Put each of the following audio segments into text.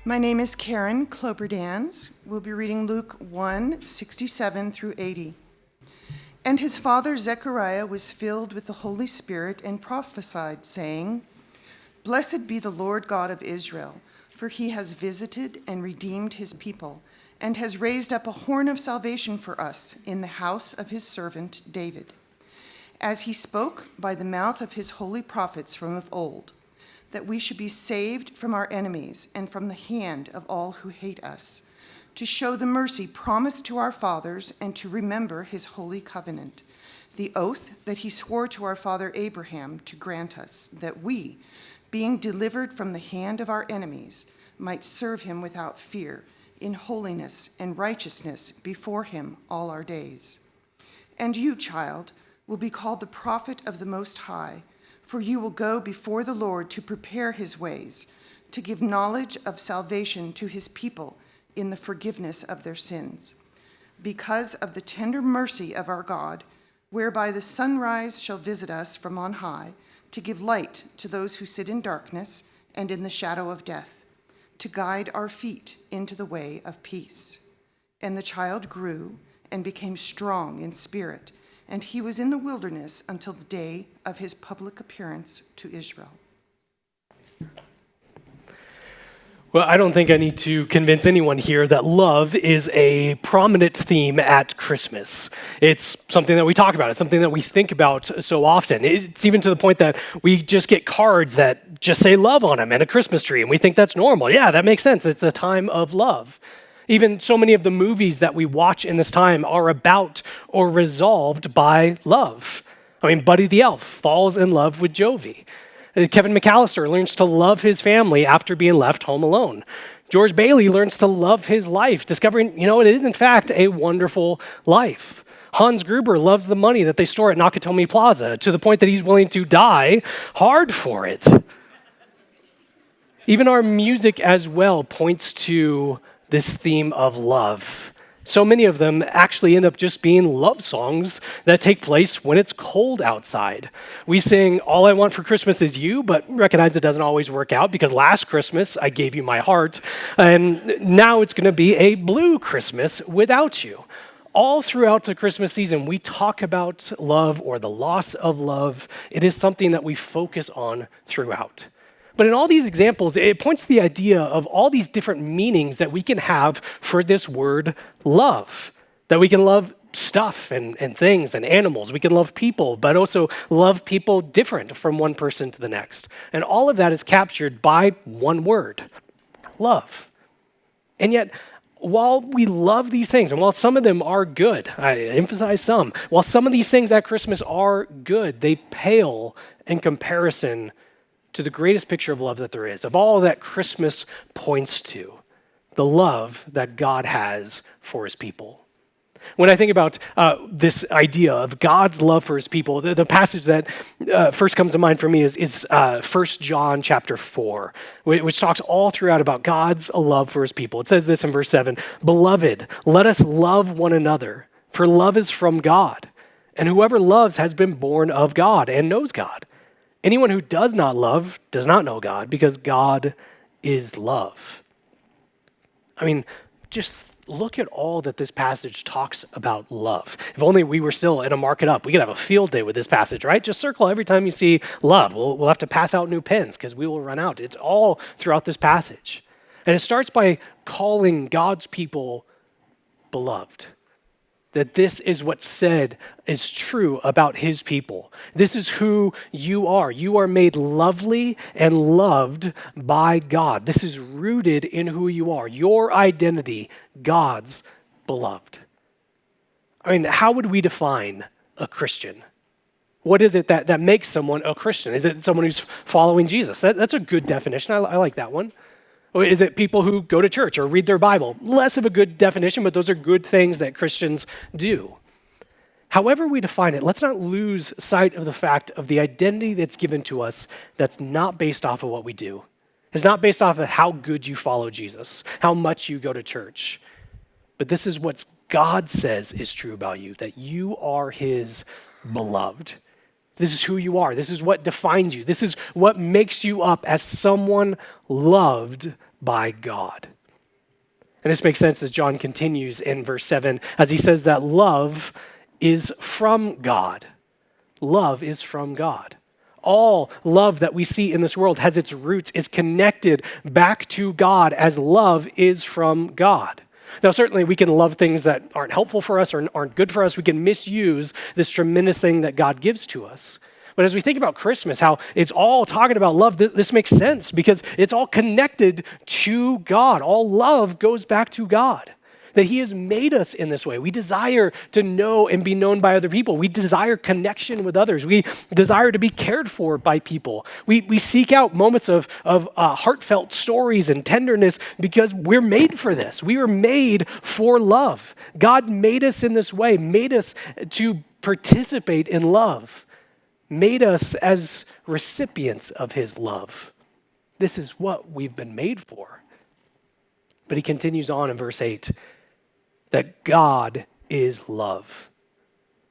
My name is Karen Cloperdans. We'll be reading Luke 1:67 through 80. And his father Zechariah was filled with the Holy Spirit and prophesied, saying, Blessed be the Lord God of Israel, for he has visited and redeemed his people, and has raised up a horn of salvation for us in the house of his servant David, as he spoke by the mouth of his holy prophets from of old, that we should be saved from our enemies and from the hand of all who hate us, to show the mercy promised to our fathers and to remember his holy covenant, the oath that he swore to our father Abraham to grant us, that we, being delivered from the hand of our enemies, might serve him without fear, in holiness and righteousness before him all our days. And you, child, will be called the prophet of the Most High, for you will go before the Lord to prepare his ways, to give knowledge of salvation to his people in the forgiveness of their sins, because of the tender mercy of our God, whereby the sunrise shall visit us from on high, to give light to those who sit in darkness and in the shadow of death, to guide our feet into the way of peace. And the child grew and became strong in spirit, and he was in the wilderness until the day of his public appearance to Israel. Well, I don't think I need to convince anyone here that love is a prominent theme at Christmas. It's something that we talk about. It's something that we think about so often. It's even to the point that we just get cards that just say love on them and a Christmas tree, and we think that's normal. Yeah, that makes sense. It's a time of love. Even so many of the movies that we watch in this time are about or resolved by love. I mean, Buddy the Elf falls in love with Jovi. Kevin McAllister learns to love his family after being left home alone. George Bailey learns to love his life, discovering, it is in fact a wonderful life. Hans Gruber loves the money that they store at Nakatomi Plaza to the point that he's willing to die hard for it. Even our music as well points to this theme of love. So many of them actually end up just being love songs that take place when it's cold outside. We sing, All I Want for Christmas Is You, but recognize it doesn't always work out because last Christmas I gave you my heart, and now it's going to be a blue Christmas without you. All throughout the Christmas season, we talk about love or the loss of love. It is something that we focus on throughout. But in all these examples, it points to the idea of all these different meanings that we can have for this word love. That we can love stuff and things and animals. We can love people, but also love people different from one person to the next. And all of that is captured by one word, love. And yet, while we love these things, and while some of them are good, I emphasize some, while some of these things at Christmas are good, they pale in comparison to the greatest picture of love that there is, of all that Christmas points to, the love that God has for his people. When I think about this idea of God's love for his people, the passage that first comes to mind for me is 1 John chapter 4, which talks all throughout about God's love for his people. It says this in verse 7, Beloved, let us love one another, for love is from God, and whoever loves has been born of God and knows God. Anyone who does not love does not know God, because God is love. I mean, just look at all that this passage talks about love. If only we were still in a Mark It Up. We could have a field day with this passage, right? Just circle every time you see love. We'll have to pass out new pens because we will run out. It's all throughout this passage. And it starts by calling God's people beloved. That this is what's said is true about his people. This is who you are. You are made lovely and loved by God. This is rooted in who you are. Your identity, God's beloved. I mean, how would we define a Christian? What is it that makes someone a Christian? Is it someone who's following Jesus? That's a good definition. I like that one. Or is it people who go to church or read their Bible? Less of a good definition, but those are good things that Christians do. However we define it, let's not lose sight of the fact of the identity that's given to us that's not based off of what we do. It's not based off of how good you follow Jesus, how much you go to church. But this is what God says is true about you, that you are his beloved. This is who you are. This is what defines you. This is what makes you up as someone loved by God. And this makes sense as John continues in verse 7, as he says that love is from God. Love is from God. All love that we see in this world has its roots, is connected back to God as love is from God. Now, certainly we can love things that aren't helpful for us or aren't good for us. We can misuse this tremendous thing that God gives to us. But as we think about Christmas, how it's all talking about love, this makes sense because it's all connected to God. All love goes back to God, that he has made us in this way. We desire to know and be known by other people. We desire connection with others. We desire to be cared for by people. We seek out moments of heartfelt stories and tenderness because we're made for this. We were made for love. God made us in this way, made us to participate in love, made us as recipients of his love. This is what we've been made for. But he continues on in verse 8, that God is love.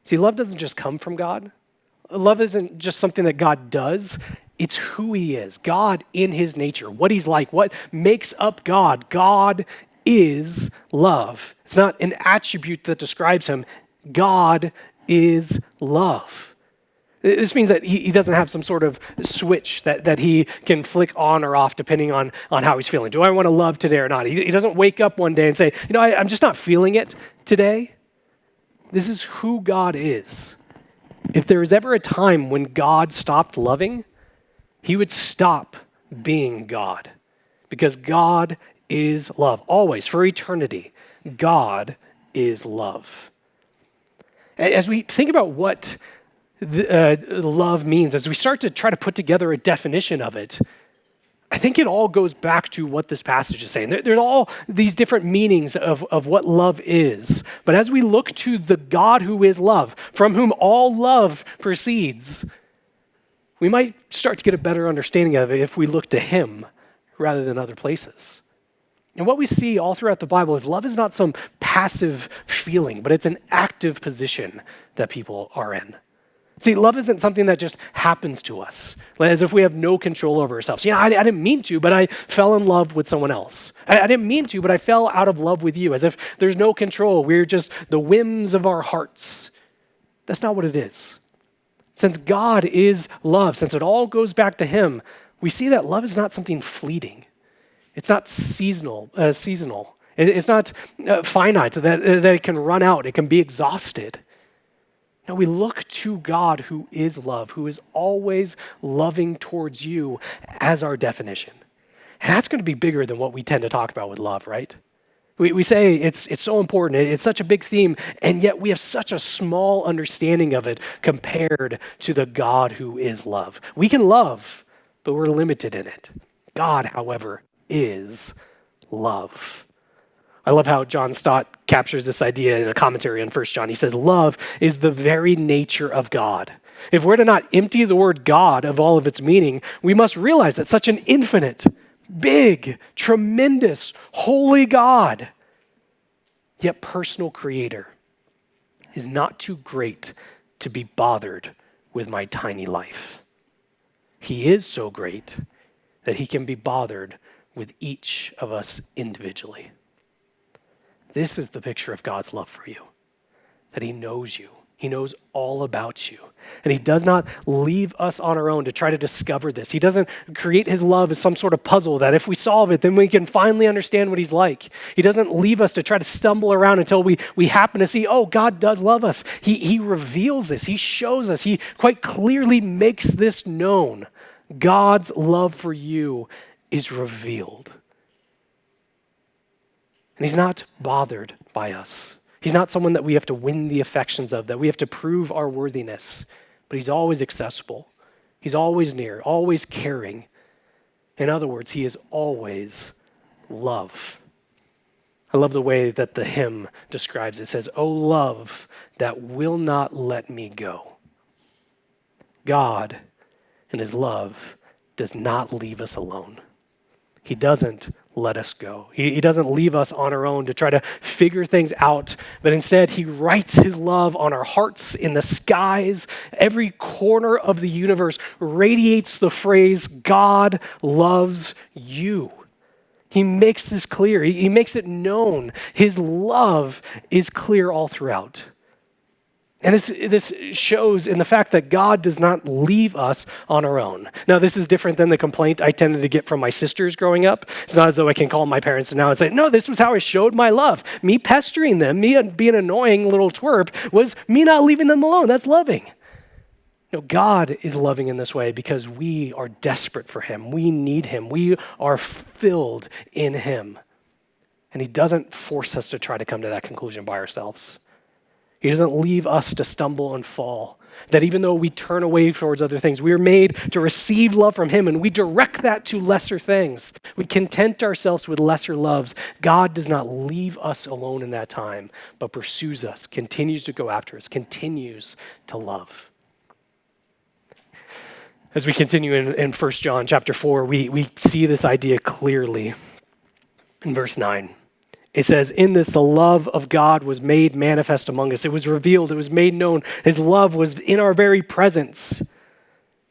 See, love doesn't just come from God. Love isn't just something that God does. It's who he is. God in his nature, what he's like, what makes up God. God is love. It's not an attribute that describes him. God is love. This means that he doesn't have some sort of switch that he can flick on or off depending on how he's feeling. Do I want to love today or not? He doesn't wake up one day and say, I'm just not feeling it today. This is who God is. If there was ever a time when God stopped loving, he would stop being God because God is love. Always, for eternity, God is love. As we think about what love means, as we start to try to put together a definition of it, I think it all goes back to what this passage is saying. There's all these different meanings of what love is. But as we look to the God who is love, from whom all love proceeds, we might start to get a better understanding of it if we look to him rather than other places. And what we see all throughout the Bible is love is not some passive feeling, but it's an active position that people are in. See, love isn't something that just happens to us, as if we have no control over ourselves. I didn't mean to, but I fell in love with someone else. I didn't mean to, but I fell out of love with you, as if there's no control. We're just the whims of our hearts. That's not what it is. Since God is love, since it all goes back to him, we see that love is not something fleeting. It's not seasonal. It's not finite, that it can run out. It can be exhausted. No, we look to God who is love, who is always loving towards you as our definition. And that's going to be bigger than what we tend to talk about with love, right? We say it's so important, it's such a big theme, and yet we have such a small understanding of it compared to the God who is love. We can love, but we're limited in it. God, however, is love. I love how John Stott captures this idea in a commentary on 1 John. He says, love is the very nature of God. If we're to not empty the word God of all of its meaning, we must realize that such an infinite, big, tremendous, holy God, yet personal creator, is not too great to be bothered with my tiny life. He is so great that he can be bothered with each of us individually. This is the picture of God's love for you, that he knows you. He knows all about you. And he does not leave us on our own to try to discover this. He doesn't create his love as some sort of puzzle that if we solve it, then we can finally understand what he's like. He doesn't leave us to try to stumble around until we happen to see, oh, God does love us. He reveals this. He shows us. He quite clearly makes this known. God's love for you is revealed. And he's not bothered by us. He's not someone that we have to win the affections of, that we have to prove our worthiness, but he's always accessible. He's always near, always caring. In other words, he is always love. I love the way that the hymn describes it. It says, "O love that will not let me go." God, in his love, does not leave us alone. He doesn't let us go. He doesn't leave us on our own to try to figure things out, but instead he writes his love on our hearts in the skies. Every corner of the universe radiates the phrase, God loves you. He makes this clear. He makes it known. His love is clear all throughout. And this shows in the fact that God does not leave us on our own. Now, this is different than the complaint I tended to get from my sisters growing up. It's not as though I can call my parents now and say, no, this was how I showed my love. Me pestering them, me being an annoying little twerp, was me not leaving them alone. That's loving. No, God is loving in this way because we are desperate for him. We need him. We are filled in him. And he doesn't force us to try to come to that conclusion by ourselves. He doesn't leave us to stumble and fall. That even though we turn away towards other things, we are made to receive love from him, and we direct that to lesser things. We content ourselves with lesser loves. God does not leave us alone in that time, but pursues us, continues to go after us, continues to love. As we continue in 1 John chapter 4, we see this idea clearly in verse 9. It says, in this, the love of God was made manifest among us. It was revealed. It was made known. His love was in our very presence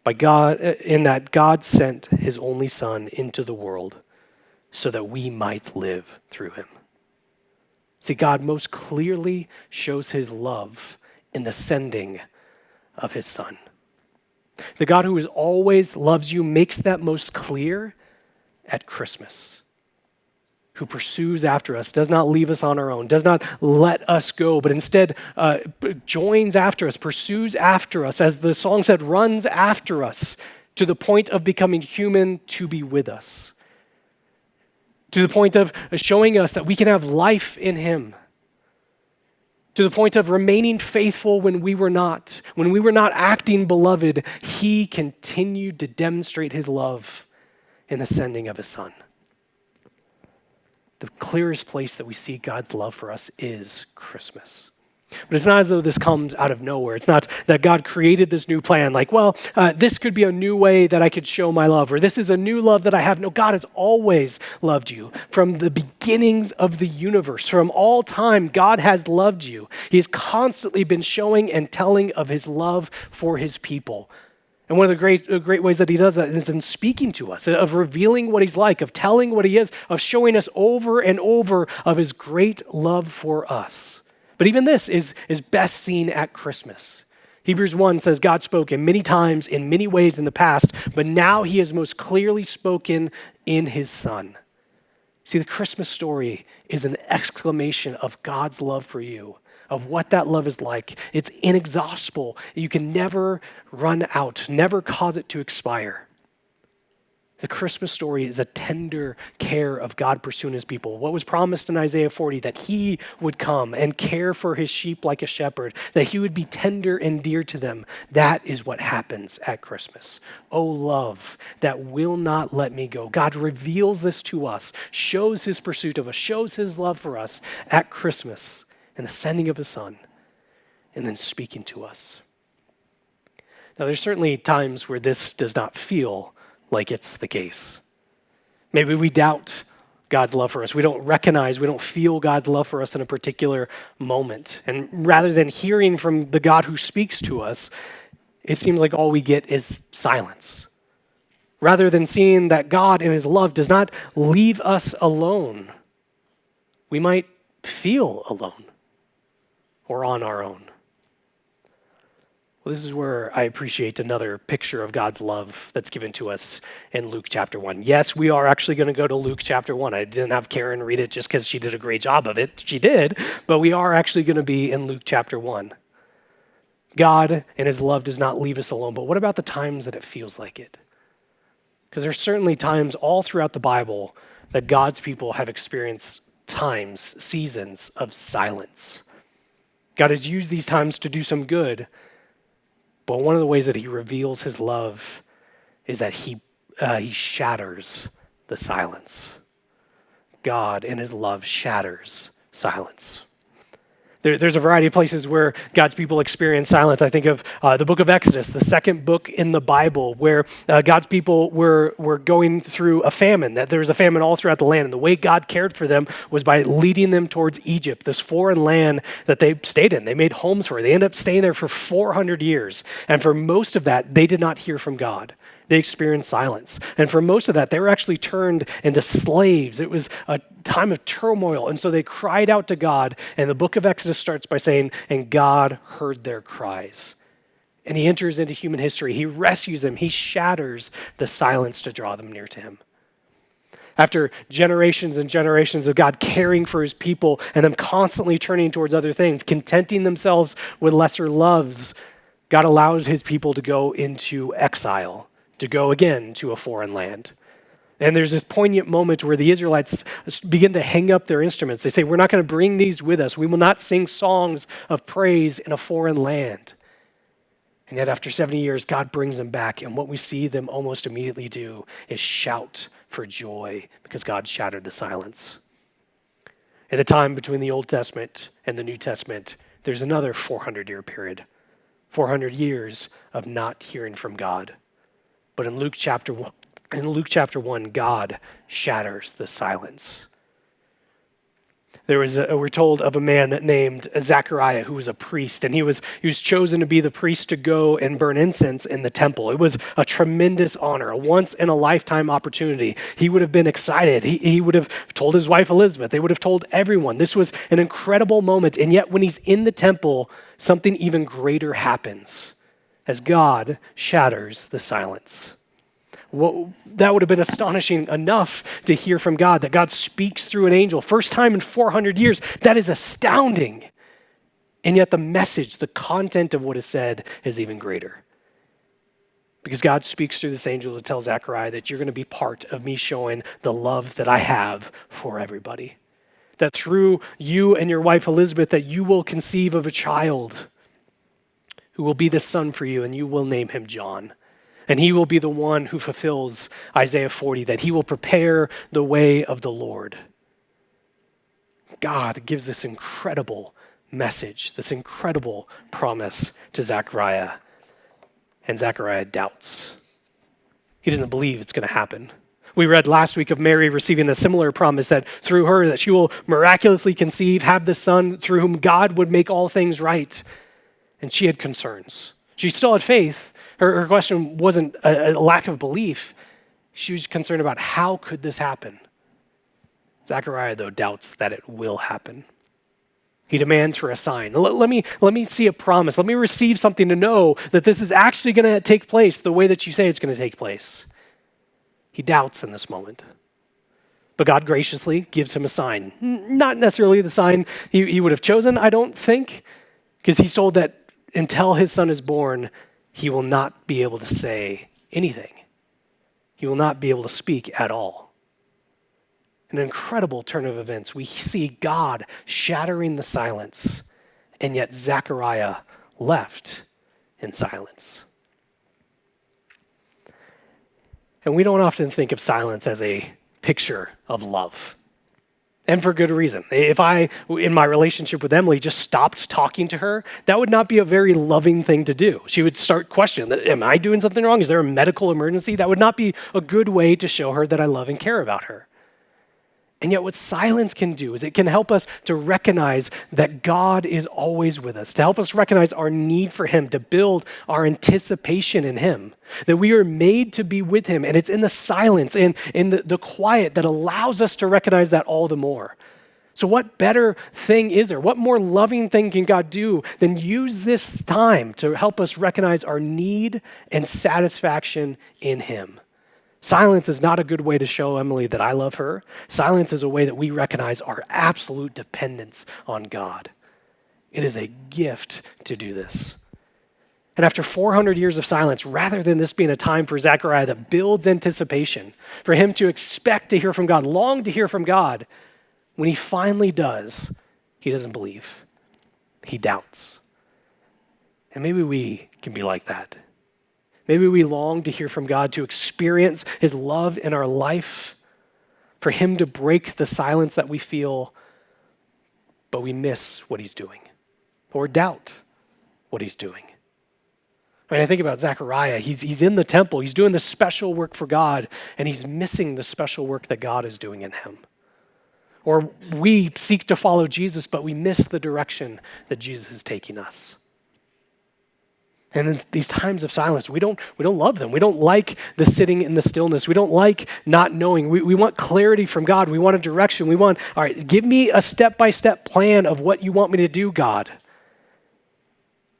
by God, in that God sent his only Son into the world so that we might live through him. See, God most clearly shows his love in the sending of his Son. The God who always loves you makes that most clear at Christmas. Who pursues after us, does not leave us on our own, does not let us go, but instead joins after us, pursues after us, as the song said, runs after us to the point of becoming human to be with us, to the point of showing us that we can have life in him, to the point of remaining faithful when we were not acting beloved. He continued to demonstrate his love in the sending of his Son. The clearest place that we see God's love for us is Christmas. But it's not as though this comes out of nowhere. It's not that God created this new plan, like, this could be a new way that I could show my love, or this is a new love that I have. No, God has always loved you. From the beginnings of the universe, from all time, God has loved you. He has constantly been showing and telling of his love for his people. And one of the great ways that he does that is in speaking to us, of revealing what he's like, of telling what he is, of showing us over and over of his great love for us. But even this is best seen at Christmas. Hebrews 1 says God spoke in many times, in many ways in the past, but now he has most clearly spoken in his Son. See, the Christmas story is an exclamation of God's love for you, of what that love is like. It's inexhaustible. You can never run out, never cause it to expire. The Christmas story is a tender care of God pursuing his people. What was promised in Isaiah 40, that he would come and care for his sheep like a shepherd, that he would be tender and dear to them. That is what happens at Christmas. Oh, love that will not let me go. God reveals this to us, shows his pursuit of us, shows his love for us at Christmas, and the sending of his Son, and then speaking to us. Now, there's certainly times where this does not feel like it's the case. Maybe we doubt God's love for us. We don't feel God's love for us in a particular moment. And rather than hearing from the God who speaks to us, it seems like all we get is silence. Rather than seeing that God in his love does not leave us alone, we might feel alone or on our own. Well, this is where I appreciate another picture of God's love that's given to us in Luke chapter 1. Yes, we are actually going to go to Luke chapter 1. I didn't have Karen read it just because she did a great job of it. She did, but we are actually going to be in Luke chapter 1. God and his love does not leave us alone, but what about the times that it feels like it? Because there's certainly times all throughout the Bible that God's people have experienced times, seasons of silence. God has used these times to do some good, but one of the ways that he reveals his love is that he shatters the silence. God in his love shatters silence. There's a variety of places where God's people experience silence. I think of the book of Exodus, the second book in the Bible, where God's people were going through a famine, that there was a famine all throughout the land. And the way God cared for them was by leading them towards Egypt, this foreign land that they stayed in. They made homes for it. They ended up staying there for 400 years. And for most of that, they did not hear from God. They experienced silence. And for most of that, they were actually turned into slaves. It was a time of turmoil. And so they cried out to God. And the book of Exodus starts by saying, and God heard their cries. And he enters into human history. He rescues them. He shatters the silence to draw them near to him. After generations and generations of God caring for his people and them constantly turning towards other things, contenting themselves with lesser loves, God allowed his people to go into exile, to go again to a foreign land. And there's this poignant moment where the Israelites begin to hang up their instruments. They say, we're not going to bring these with us. We will not sing songs of praise in a foreign land. And yet after 70 years, God brings them back. And what we see them almost immediately do is shout for joy because God shattered the silence. In the time between the Old Testament and the New Testament, there's another 400-year period. 400 years of not hearing from God. But in Luke chapter 1, God shatters the silence. We're told of a man named Zachariah who was a priest, and he was chosen to be the priest to go and burn incense in the temple. It was a tremendous honor, a once-in-a-lifetime opportunity. He would have been excited. He would have told his wife Elizabeth. They would have told everyone. This was an incredible moment, and yet when he's in the temple, something even greater happens as God shatters the silence. That would have been astonishing enough to hear from God, that God speaks through an angel. First time in 400 years. That is astounding. And yet the message, the content of what is said is even greater. Because God speaks through this angel to tell Zechariah that you're going to be part of me showing the love that I have for everybody. That through you and your wife Elizabeth, that you will conceive of a child who will be the son for you, and you will name him John. And he will be the one who fulfills Isaiah 40, that he will prepare the way of the Lord. God gives this incredible message, this incredible promise to Zechariah. And Zechariah doubts. He doesn't believe it's going to happen. We read last week of Mary receiving a similar promise that through her, that she will miraculously conceive, have the son through whom God would make all things right. And she had concerns. She still had faith. Her question wasn't a lack of belief. She was concerned about how could this happen. Zechariah, though, doubts that it will happen. He demands for a sign. Let me see a promise. Let me receive something to know that this is actually going to take place the way that you say it's going to take place. He doubts in this moment. But God graciously gives him a sign. Not necessarily the sign he would have chosen, I don't think, because he's told that until his son is born, he will not be able to say anything. He will not be able to speak at all. An incredible turn of events. We see God shattering the silence, and yet Zechariah left in silence. And we don't often think of silence as a picture of love. And for good reason. If I, in my relationship with Emily, just stopped talking to her, that would not be a very loving thing to do. She would start questioning, am I doing something wrong? Is there a medical emergency? That would not be a good way to show her that I love and care about her. And yet what silence can do is it can help us to recognize that God is always with us, to help us recognize our need for him, to build our anticipation in him, that we are made to be with him. And it's in the silence, in the quiet that allows us to recognize that all the more. So what better thing is there? What more loving thing can God do than use this time to help us recognize our need and satisfaction in him? Silence is not a good way to show Emily that I love her. Silence is a way that we recognize our absolute dependence on God. It is a gift to do this. And after 400 years of silence, rather than this being a time for Zechariah that builds anticipation, for him to expect to hear from God, long to hear from God, when he finally does, he doesn't believe. He doubts. And maybe we can be like that. Maybe we long to hear from God, to experience his love in our life, for him to break the silence that we feel, but we miss what he's doing or doubt what he's doing. I mean, I think about Zechariah. He's in the temple. He's doing the special work for God, and he's missing the special work that God is doing in him. Or we seek to follow Jesus, but we miss the direction that Jesus is taking us. And in these times of silence, we don't love them. We don't like the sitting in the stillness. We don't like not knowing. We want clarity from God. We want a direction. We want, all right, give me a step-by-step plan of what you want me to do, God.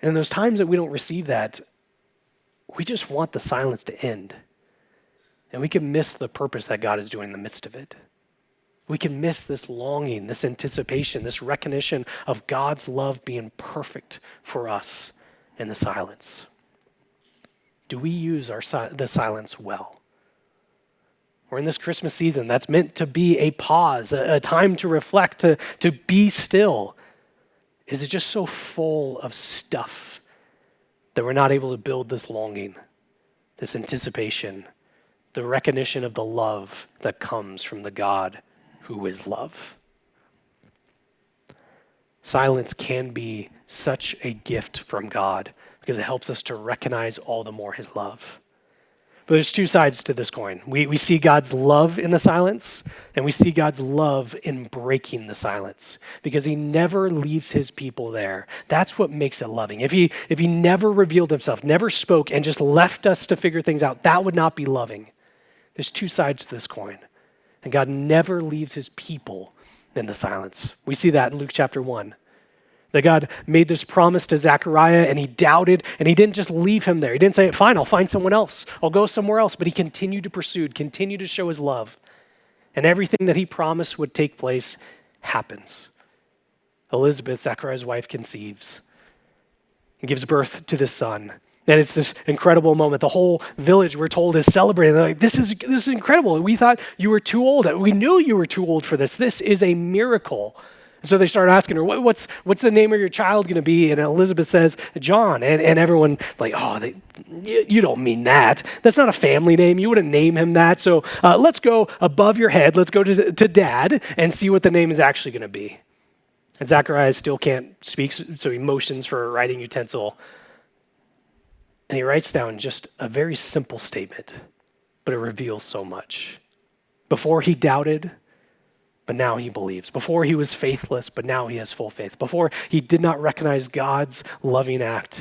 And in those times that we don't receive that, we just want the silence to end. And we can miss the purpose that God is doing in the midst of it. We can miss this longing, this anticipation, this recognition of God's love being perfect for us in the silence. Do we use the silence well? Or in this Christmas season, that's meant to be a pause, a time to reflect, to be still. Is it just so full of stuff that we're not able to build this longing, this anticipation, the recognition of the love that comes from the God who is love? Silence can be such a gift from God because it helps us to recognize all the more his love. But there's two sides to this coin. We see God's love in the silence, and we see God's love in breaking the silence because he never leaves his people there. That's what makes it loving. If he never revealed himself, never spoke, and just left us to figure things out, that would not be loving. There's two sides to this coin, and God never leaves his people in the silence. We see that in Luke chapter 1. That God made this promise to Zechariah and he doubted, and he didn't just leave him there. He didn't say, fine, I'll find someone else. I'll go somewhere else. But he continued to pursue, continued to show his love. And everything that he promised would take place happens. Elizabeth, Zechariah's wife, conceives and gives birth to this son. And it's this incredible moment. The whole village, we're told, is celebrating. They're like, this is incredible. We thought you were too old. We knew you were too old for this. This is a miracle. So they start asking her, what's the name of your child going to be? And Elizabeth says, John. And everyone like, you don't mean that. That's not a family name. You wouldn't name him that. So let's go above your head. Let's go to dad and see what the name is actually going to be. And Zechariah still can't speak, so he motions for a writing utensil. And he writes down just a very simple statement, but it reveals so much. Before he doubted, but now he believes. Before he was faithless, but now he has full faith. Before he did not recognize God's loving act,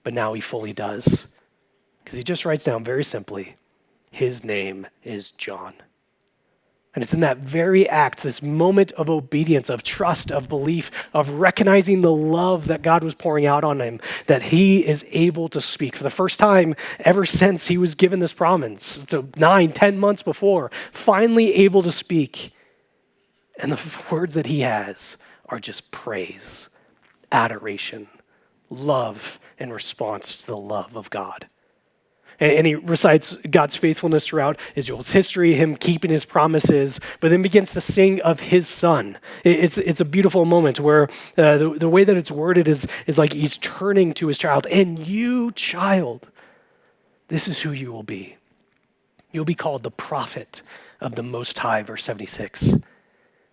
but now he fully does. Because he just writes down very simply, his name is John. And it's in that very act, this moment of obedience, of trust, of belief, of recognizing the love that God was pouring out on him, that he is able to speak for the first time ever since he was given this promise. So 9-10 months before, finally able to speak. And the words that he has are just praise, adoration, love in response to the love of God. And he recites God's faithfulness throughout Israel's history, him keeping his promises, but then begins to sing of his son. It's a beautiful moment where the way that it's worded is like he's turning to his child. And you, child, this is who you will be. You'll be called the prophet of the Most High, verse 76.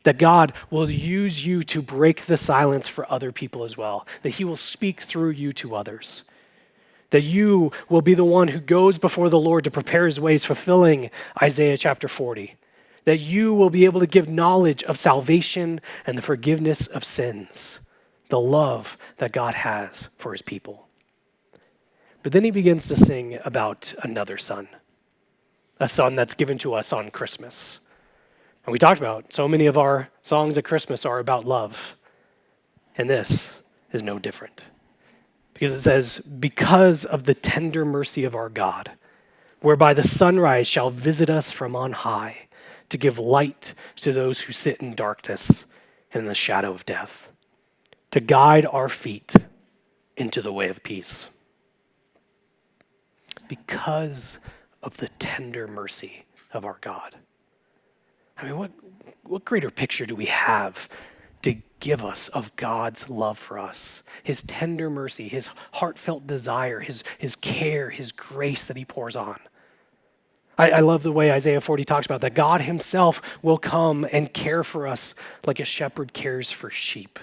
That God will use you to break the silence for other people as well. That he will speak through you to others. That you will be the one who goes before the Lord to prepare his ways, fulfilling Isaiah chapter 40. That you will be able to give knowledge of salvation and the forgiveness of sins. The love that God has for his people. But then he begins to sing about another son. A son that's given to us on Christmas. And we talked about so many of our songs at Christmas are about love. And this is no different. Because it says, because of the tender mercy of our God, whereby the sunrise shall visit us from on high, to give light to those who sit in darkness and in the shadow of death, to guide our feet into the way of peace. Because of the tender mercy of our God. I mean, what greater picture do we have to give us of God's love for us? His tender mercy, his heartfelt desire, his care, his grace that he pours on. I love the way Isaiah 40 talks about that God himself will come and care for us like a shepherd cares for sheep.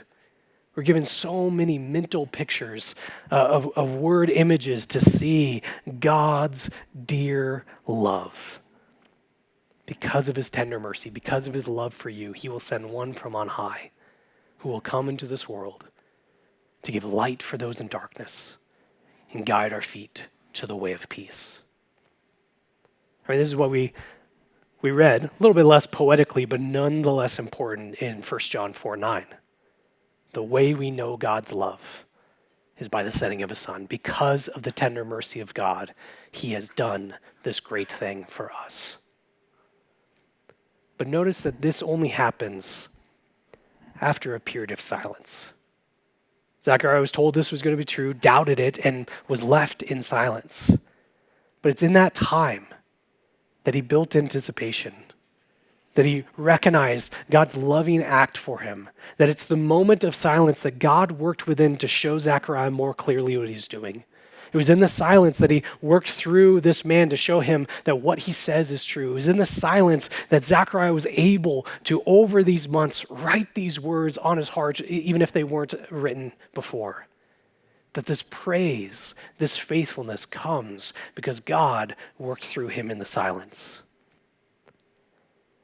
We're given so many mental pictures of word images to see God's dear love. Because of his tender mercy, because of his love for you, he will send one from on high who will come into this world to give light for those in darkness and guide our feet to the way of peace. I mean, this is what we read, a little bit less poetically, but nonetheless important in 1 John 4:9. The way we know God's love is by the sending of his Son. Because of the tender mercy of God, he has done this great thing for us. But notice that this only happens after a period of silence. Zechariah was told this was going to be true, doubted it, and was left in silence. But it's in that time that he built anticipation, that he recognized God's loving act for him, that it's the moment of silence that God worked within to show Zechariah more clearly what he's doing. It was in the silence that he worked through this man to show him that what he says is true. It was in the silence that Zechariah was able to, over these months, write these words on his heart, even if they weren't written before. That this praise, this faithfulness comes because God worked through him in the silence.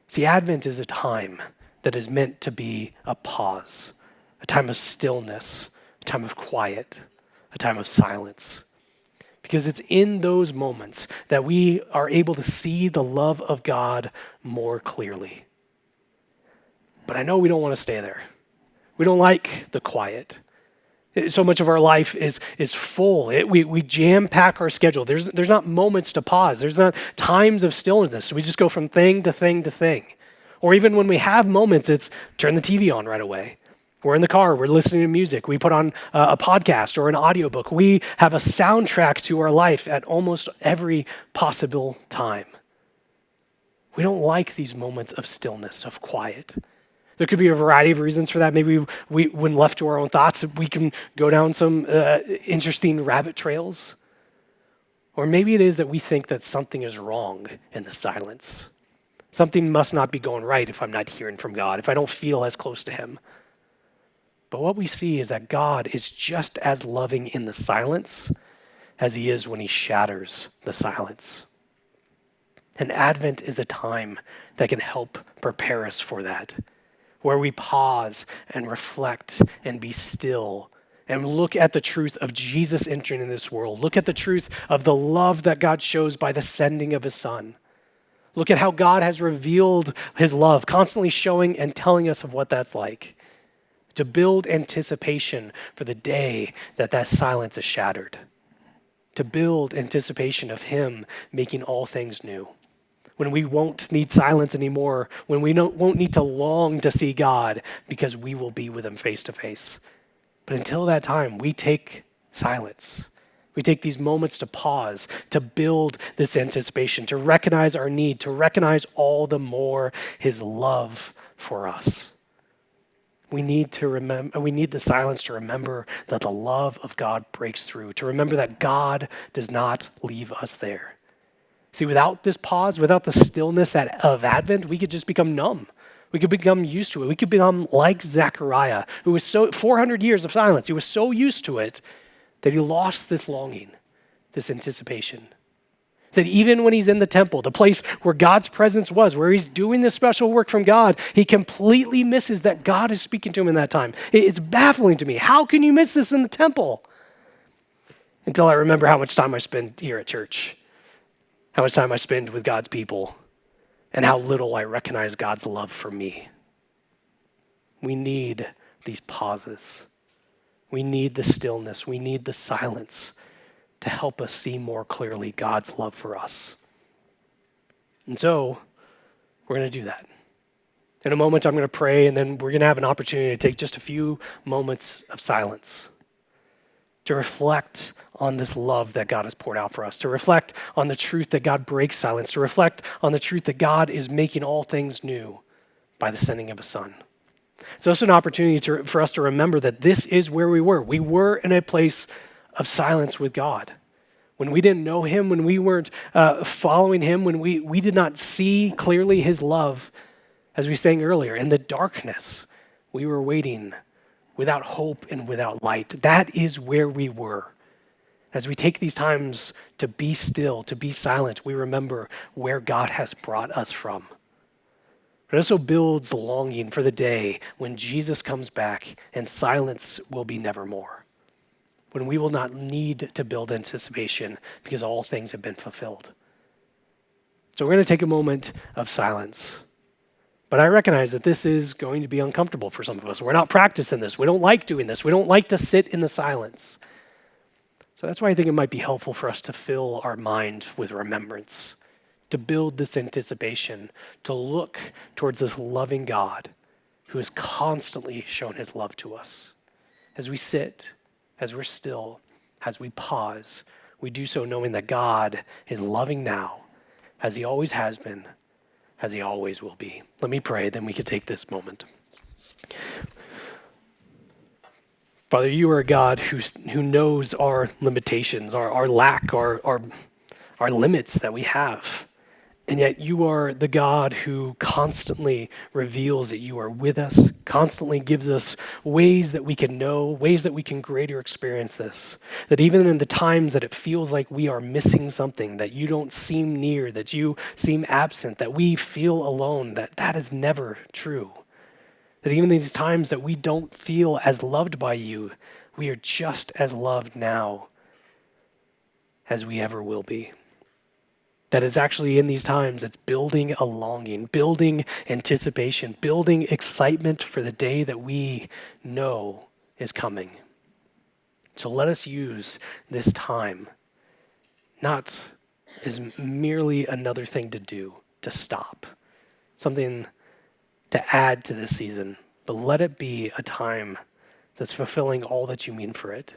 See, Advent is a time that is meant to be a pause, a time of stillness, a time of quiet, a time of silence. Because it's in those moments that we are able to see the love of God more clearly. But I know we don't want to stay there. We don't like the quiet. So much of our life is full. We jam-pack our schedule. There's not moments to pause. There's not times of stillness. So we just go from thing to thing to thing. Or even when we have moments, it's turn the TV on right away. We're in the car, we're listening to music. We put on a podcast or an audiobook. We have a soundtrack to our life at almost every possible time. We don't like these moments of stillness, of quiet. There could be a variety of reasons for that. Maybe we, when left to our own thoughts, we can go down some interesting rabbit trails. Or maybe it is that we think that something is wrong in the silence. Something must not be going right if I'm not hearing from God, if I don't feel as close to him. But what we see is that God is just as loving in the silence as he is when he shatters the silence. And Advent is a time that can help prepare us for that, where we pause and reflect and be still and look at the truth of Jesus entering in this world. Look at the truth of the love that God shows by the sending of his Son. Look at how God has revealed his love, constantly showing and telling us of what that's like. To build anticipation for the day that silence is shattered. To build anticipation of him making all things new. When we won't need silence anymore, when we won't need to long to see God because we will be with him face to face. But until that time, we take silence. We take these moments to pause, to build this anticipation, to recognize our need, to recognize all the more his love for us. We need the silence to remember that the love of God breaks through, to remember that God does not leave us there. See, without this pause, without the stillness of Advent, we could just become numb. We could become used to it. We could become like Zechariah, who was 400 years of silence. He was so used to it that he lost this longing, this anticipation. That even when he's in the temple, the place where God's presence was, where he's doing this special work from God, he completely misses that God is speaking to him in that time. It's baffling to me. How can you miss this in the temple? Until I remember how much time I spend here at church, how much time I spend with God's people, and how little I recognize God's love for me. We need these pauses. We need the stillness. We need the silence to help us see more clearly God's love for us. And so, we're going to do that. In a moment, I'm going to pray, and then we're going to have an opportunity to take just a few moments of silence to reflect on this love that God has poured out for us, to reflect on the truth that God breaks silence, to reflect on the truth that God is making all things new by the sending of his Son. So it's an opportunity for us to remember that this is where we were. We were in a place of silence with God. When we didn't know him, when we weren't following him, when we did not see clearly his love, as we sang earlier, in the darkness, we were waiting without hope and without light. That is where we were. As we take these times to be still, to be silent, we remember where God has brought us from. It also builds the longing for the day when Jesus comes back and silence will be nevermore. when we will not need to build anticipation because all things have been fulfilled. So we're going to take a moment of silence. But I recognize that this is going to be uncomfortable for some of us. We're not practicing this. We don't like doing this. We don't like to sit in the silence. So that's why I think it might be helpful for us to fill our mind with remembrance, to build this anticipation, to look towards this loving God who has constantly shown his love to us. As we sit, as we're still, as we pause, we do so knowing that God is loving now, as he always has been, as he always will be. Let me pray, then we can take this moment. Father, you are a God who knows our limitations, our lack, our limits that we have. And yet you are the God who constantly reveals that you are with us, constantly gives us ways that we can know, ways that we can greater experience this. That even in the times that it feels like we are missing something, that you don't seem near, that you seem absent, that we feel alone, that is never true. That even in these times that we don't feel as loved by you, we are just as loved now as we ever will be. That it's actually in these times, it's building a longing, building anticipation, building excitement for the day that we know is coming. So let us use this time not as merely another thing to do, to stop, something to add to this season, but let it be a time that's fulfilling all that you mean for it,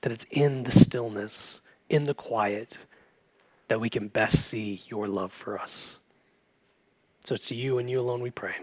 that it's in the stillness, in the quiet, that we can best see your love for us. So it's to you and you alone we pray.